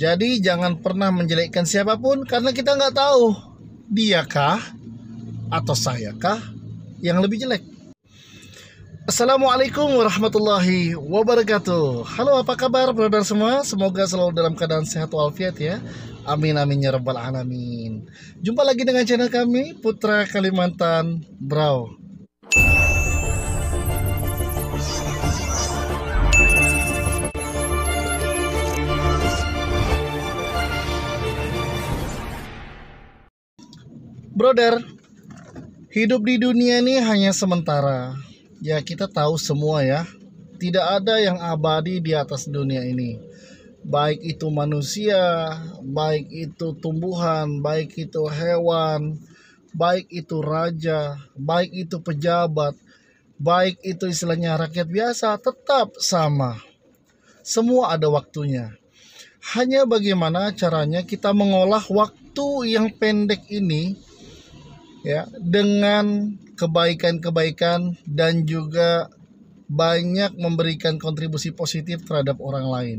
Jadi jangan pernah menjelekkan siapapun karena kita nggak tahu diakah atau sayakah yang lebih jelek. Assalamualaikum warahmatullahi wabarakatuh. Halo, apa kabar brother semua? Semoga selalu dalam keadaan sehat walafiat ya. Amin amin ya rabbal alamin. Jumpa lagi dengan channel kami Putra Kalimantan Bro. Brother, hidup di dunia ini hanya sementara. Ya, kita tahu semua ya, tidak ada yang abadi di atas dunia ini. Baik itu manusia, baik itu tumbuhan, baik itu hewan, baik itu raja, baik itu pejabat, baik itu istilahnya rakyat biasa, tetap sama. Semua ada waktunya. Hanya bagaimana caranya kita mengolah waktu yang pendek ini ya dengan kebaikan-kebaikan dan juga banyak memberikan kontribusi positif terhadap orang lain.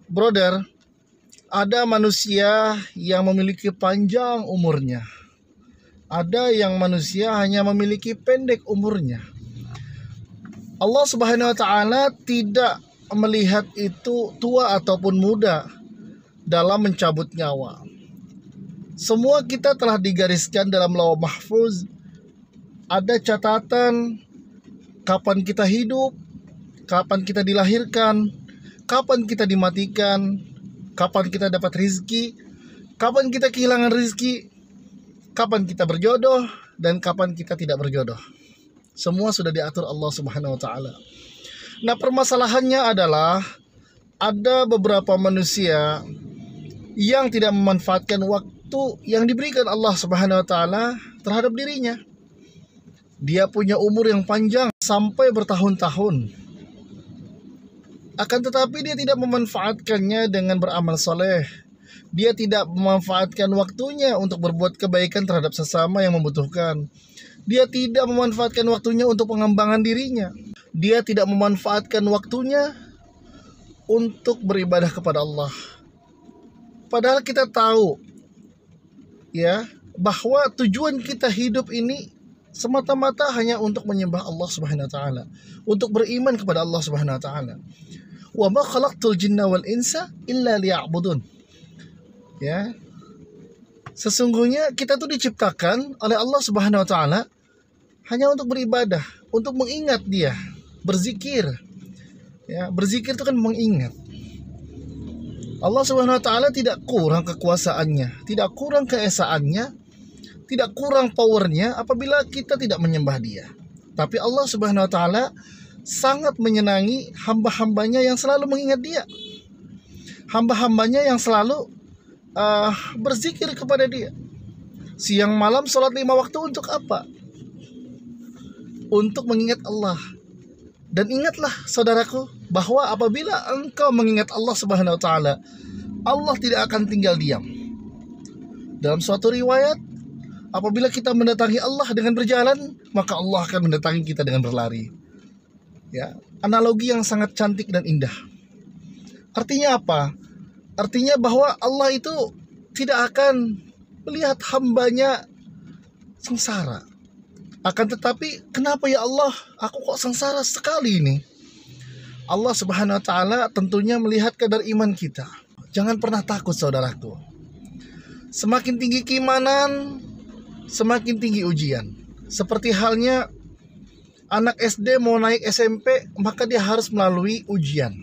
Brother, ada manusia yang memiliki panjang umurnya. Ada yang manusia hanya memiliki pendek umurnya. Allah Subhanahu wa taala tidak melihat itu tua ataupun muda dalam mencabut nyawa. Semua kita telah digariskan dalam Lauh Mahfuz. Ada catatan kapan kita hidup, kapan kita dilahirkan, kapan kita dimatikan, kapan kita dapat rizki, kapan kita kehilangan rizki, kapan kita berjodoh, dan kapan kita tidak berjodoh. Semua sudah diatur Allah Subhanahu wa taala. Nah, permasalahannya adalah ada beberapa manusia yang tidak memanfaatkan waktu yang diberikan Allah Subhanahu wa taala terhadap dirinya. Dia punya umur yang panjang sampai bertahun-tahun. Akan tetapi dia tidak memanfaatkannya dengan beramal soleh. Dia tidak memanfaatkan waktunya untuk berbuat kebaikan terhadap sesama yang membutuhkan. Dia tidak memanfaatkan waktunya untuk pengembangan dirinya. Dia tidak memanfaatkan waktunya untuk beribadah kepada Allah. Padahal kita tahu ya bahwa tujuan kita hidup ini semata-mata hanya untuk menyembah Allah Subhanahu wa taala, untuk beriman kepada Allah Subhanahu wa taala. Wa ma khalaqtul jinna wal insa illa liya'budun. Ya. Sesungguhnya kita tuh diciptakan oleh Allah Subhanahu wa taala hanya untuk beribadah, untuk mengingat Dia, berzikir. Ya, berzikir itu kan mengingat. Allah Subhanahu wa taala tidak kurang kekuasaannya, tidak kurang keesaannya, tidak kurang powernya apabila kita tidak menyembah Dia. Tapi Allah Subhanahu wa taala sangat menyenangi hamba-hambanya yang selalu mengingat Dia. Hamba-hambanya yang selalu berzikir kepada Dia. Siang malam sholat 5 waktu untuk apa? Untuk mengingat Allah. Dan ingatlah saudaraku bahwa apabila engkau mengingat Allah Subhanahu wa taala, Allah tidak akan tinggal diam. Dalam suatu riwayat, apabila kita mendatangi Allah dengan berjalan, maka Allah akan mendatangi kita dengan berlari. Ya, analogi yang sangat cantik dan indah. Artinya apa? Artinya bahwa Allah itu tidak akan melihat hambanya sengsara. Akan tetapi, kenapa ya Allah, aku kok sengsara sekali ini? Allah Subhanahu wa taala tentunya melihat kadar iman kita. Jangan pernah takut saudaraku. Semakin tinggi keimanan, semakin tinggi ujian. Seperti halnya anak SD mau naik SMP, maka dia harus melalui ujian.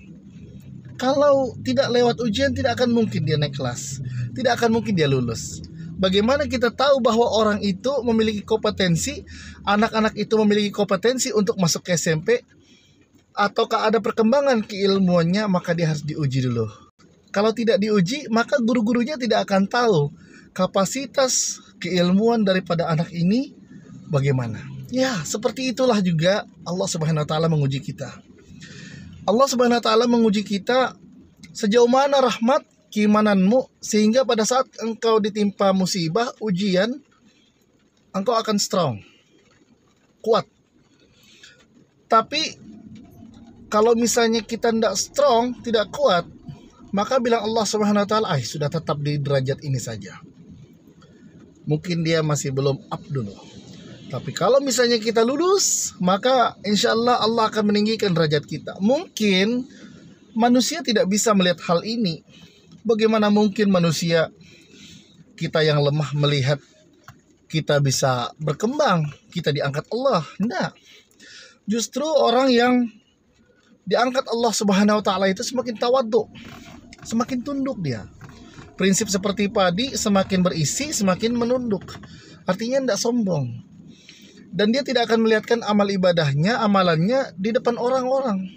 Kalau tidak lewat ujian, tidak akan mungkin dia naik kelas. Tidak akan mungkin dia lulus. Bagaimana kita tahu bahwa orang itu memiliki kompetensi, anak-anak itu memiliki kompetensi untuk masuk ke SMP, ataukah ada perkembangan keilmuannya, maka dia harus diuji dulu. Kalau tidak diuji, maka guru-gurunya tidak akan tahu kapasitas keilmuan daripada anak ini bagaimana. Ya, seperti itulah juga Allah Subhanahu wa taala menguji kita. Allah Subhanahu wa taala menguji kita sejauh mana rahmat keimananmu, sehingga pada saat engkau ditimpa musibah, ujian, engkau akan strong, kuat. Tapi kalau misalnya kita tidak strong, tidak kuat, maka bilang Allah Subhanahu wa taala, sudah tetap di derajat ini saja. Mungkin dia masih belum up dulu. Tapi kalau misalnya kita lulus, maka insya Allah Allah akan meninggikan derajat kita. Mungkin manusia tidak bisa melihat hal ini. Bagaimana mungkin manusia kita yang lemah melihat kita bisa berkembang, kita diangkat Allah? Tidak. Justru orang yang diangkat Allah Subhanahu wa taala itu semakin tawadhu, semakin tunduk dia. Prinsip seperti padi, semakin berisi semakin menunduk. Artinya tidak sombong. Dan dia tidak akan melihatkan amal ibadahnya, amalannya di depan orang-orang.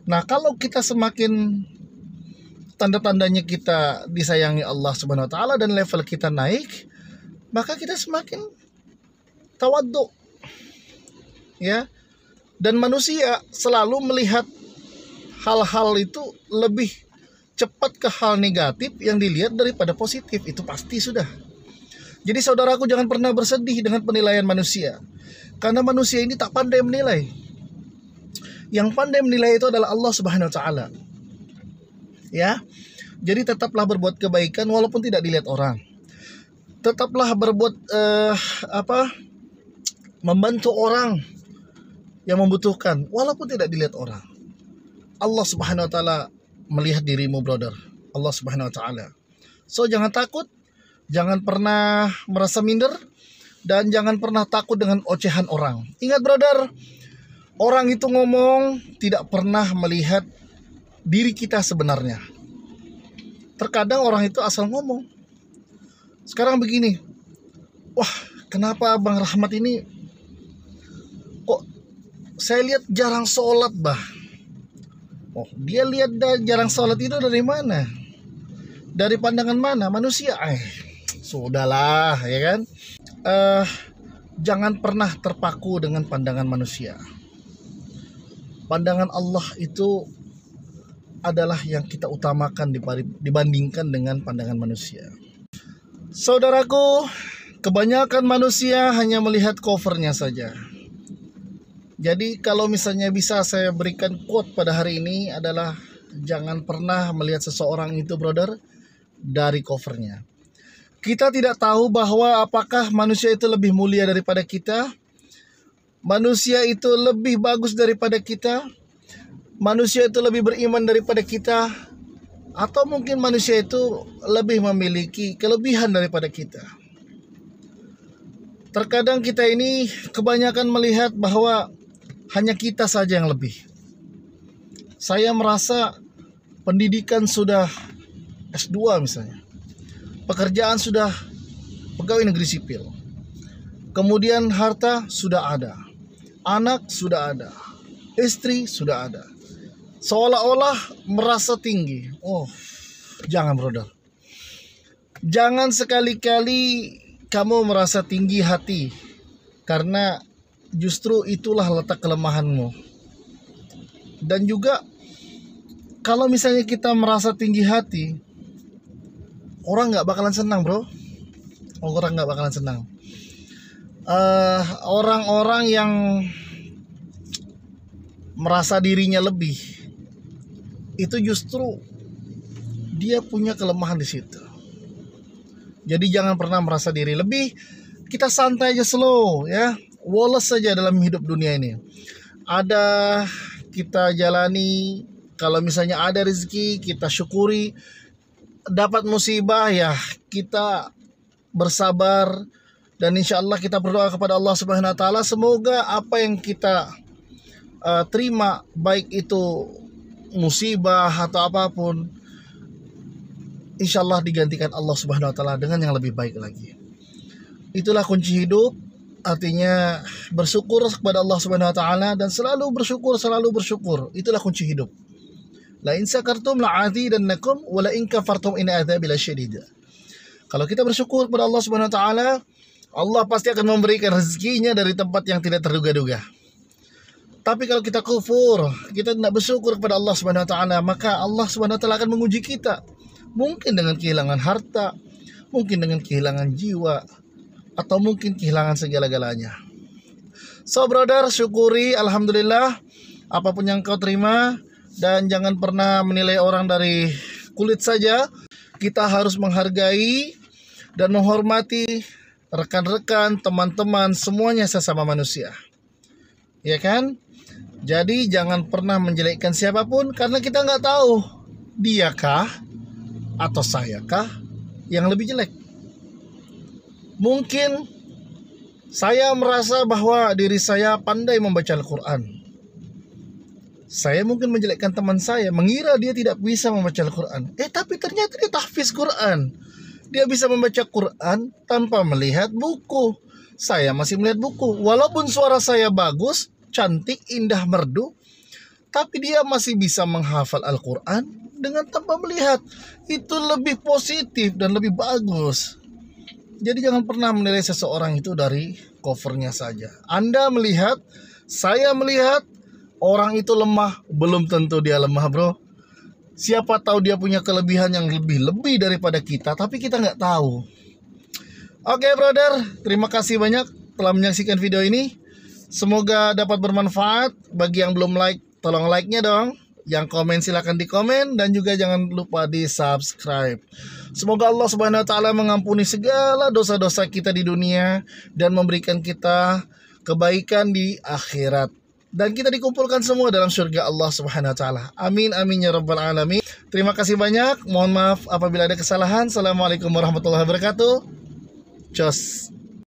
Nah, kalau kita semakin tanda-tandanya kita disayangi Allah Subhanahu wa taala dan level kita naik, maka kita semakin tawadhu. Ya. Dan manusia selalu melihat hal-hal itu lebih cepat ke hal negatif yang dilihat daripada positif. Itu pasti sudah. Jadi saudaraku, jangan pernah bersedih dengan penilaian manusia. Karena manusia ini tak pandai menilai. Yang pandai menilai itu adalah Allah Subhanahu wa taala. Ya. Jadi tetaplah berbuat kebaikan walaupun tidak dilihat orang. Tetaplah berbuat membantu orang yang membutuhkan walaupun tidak dilihat orang. Allah Subhanahu wa taala melihat dirimu, brother. Allah Subhanahu wa taala. So jangan takut. Jangan pernah merasa minder dan jangan pernah takut dengan ocehan orang. Ingat brother, orang itu ngomong tidak pernah melihat diri kita sebenarnya. Terkadang orang itu asal ngomong. Sekarang begini, wah kenapa Bang Rahmat ini kok saya lihat jarang sholat bah. Oh dia lihat jarang sholat itu dari mana? Dari pandangan mana? Manusia. Sudahlah, ya kan? Jangan pernah terpaku dengan pandangan manusia. Pandangan Allah itu adalah yang kita utamakan dibandingkan dengan pandangan manusia. Saudaraku, kebanyakan manusia hanya melihat covernya saja. Jadi kalau misalnya bisa saya berikan quote pada hari ini adalah jangan pernah melihat seseorang itu, brother, dari covernya. Kita tidak tahu bahwa apakah manusia itu lebih mulia daripada kita, manusia itu lebih bagus daripada kita, manusia itu lebih beriman daripada kita, atau mungkin manusia itu lebih memiliki kelebihan daripada kita. Terkadang kita ini kebanyakan melihat bahwa hanya kita saja yang lebih. Saya merasa pendidikan sudah S2 misalnya. Pekerjaan sudah pegawai negeri sipil. Kemudian harta sudah ada. Anak sudah ada. Istri sudah ada. Seolah-olah merasa tinggi. Oh, jangan brother. Jangan sekali-kali kamu merasa tinggi hati. Karena justru itulah letak kelemahanmu. Dan juga kalau misalnya kita merasa tinggi hati, orang nggak bakalan senang bro. Orang nggak bakalan senang. Orang-orang yang merasa dirinya lebih, itu justru dia punya kelemahan di situ. Jadi jangan pernah merasa diri lebih. Kita santai aja, slow ya. Woles saja dalam hidup dunia ini. Ada kita jalani. Kalau misalnya ada rezeki kita syukuri. Dapat musibah ya kita bersabar dan insya Allah kita berdoa kepada Allah Subhanahu wa taala semoga apa yang kita terima baik itu musibah atau apapun insya Allah digantikan Allah Subhanahu wa taala dengan yang lebih baik lagi. Itulah kunci hidup, artinya bersyukur kepada Allah Subhanahu wa taala dan selalu bersyukur. Itulah kunci hidup. La in sakartum la'azidannakum wa la in kafartum inna adzabi lasyadid. Kalau kita bersyukur kepada Allah Subhanahu wa taala, Allah pasti akan memberikan rezekinya dari tempat yang tidak terduga-duga. Tapi kalau kita kufur, kita tidak bersyukur kepada Allah Subhanahu wa taala, maka Allah Subhanahu wa taala akan menguji kita. Mungkin dengan kehilangan harta, mungkin dengan kehilangan jiwa, atau mungkin kehilangan segala-galanya. So brother, syukuri, alhamdulillah apapun yang kau terima. dan jangan pernah menilai orang dari kulit saja. Kita harus menghargai dan menghormati rekan-rekan, teman-teman, semuanya sesama manusia. Ya kan? Jadi jangan pernah menjelekkan siapapun, karena kita nggak tahu diakah atau sayakah yang lebih jelek. Mungkin saya merasa bahwa diri saya pandai membaca Al-Quran. Saya mungkin menjelekkan teman saya, mengira dia tidak bisa membaca Al-Quran. Tapi ternyata dia tahfiz Quran. Dia bisa membaca Quran tanpa melihat buku. Saya masih melihat buku. Walaupun suara saya bagus, cantik, indah, merdu, tapi dia masih bisa menghafal Al-Quran dengan tanpa melihat. Itu lebih positif dan lebih bagus. Jadi jangan pernah menilai seseorang itu dari covernya saja. Anda melihat, saya melihat, orang itu lemah, belum tentu dia lemah, bro. Siapa tahu dia punya kelebihan yang lebih daripada kita, tapi kita nggak tahu. Oke, brother, terima kasih banyak telah menyaksikan video ini. Semoga dapat bermanfaat. Bagi yang belum like, tolong like-nya dong. Yang komen silahkan di komen, dan juga jangan lupa di subscribe. Semoga Allah Subhanahu wa Ta'ala mengampuni segala dosa-dosa kita di dunia dan memberikan kita kebaikan di akhirat, dan kita dikumpulkan semua dalam surga Allah Subhanahu wa Ta'ala. Amin amin ya rabbal alamin. Terima kasih banyak. Mohon maaf apabila ada kesalahan. Assalamualaikum warahmatullahi wabarakatuh. Cus.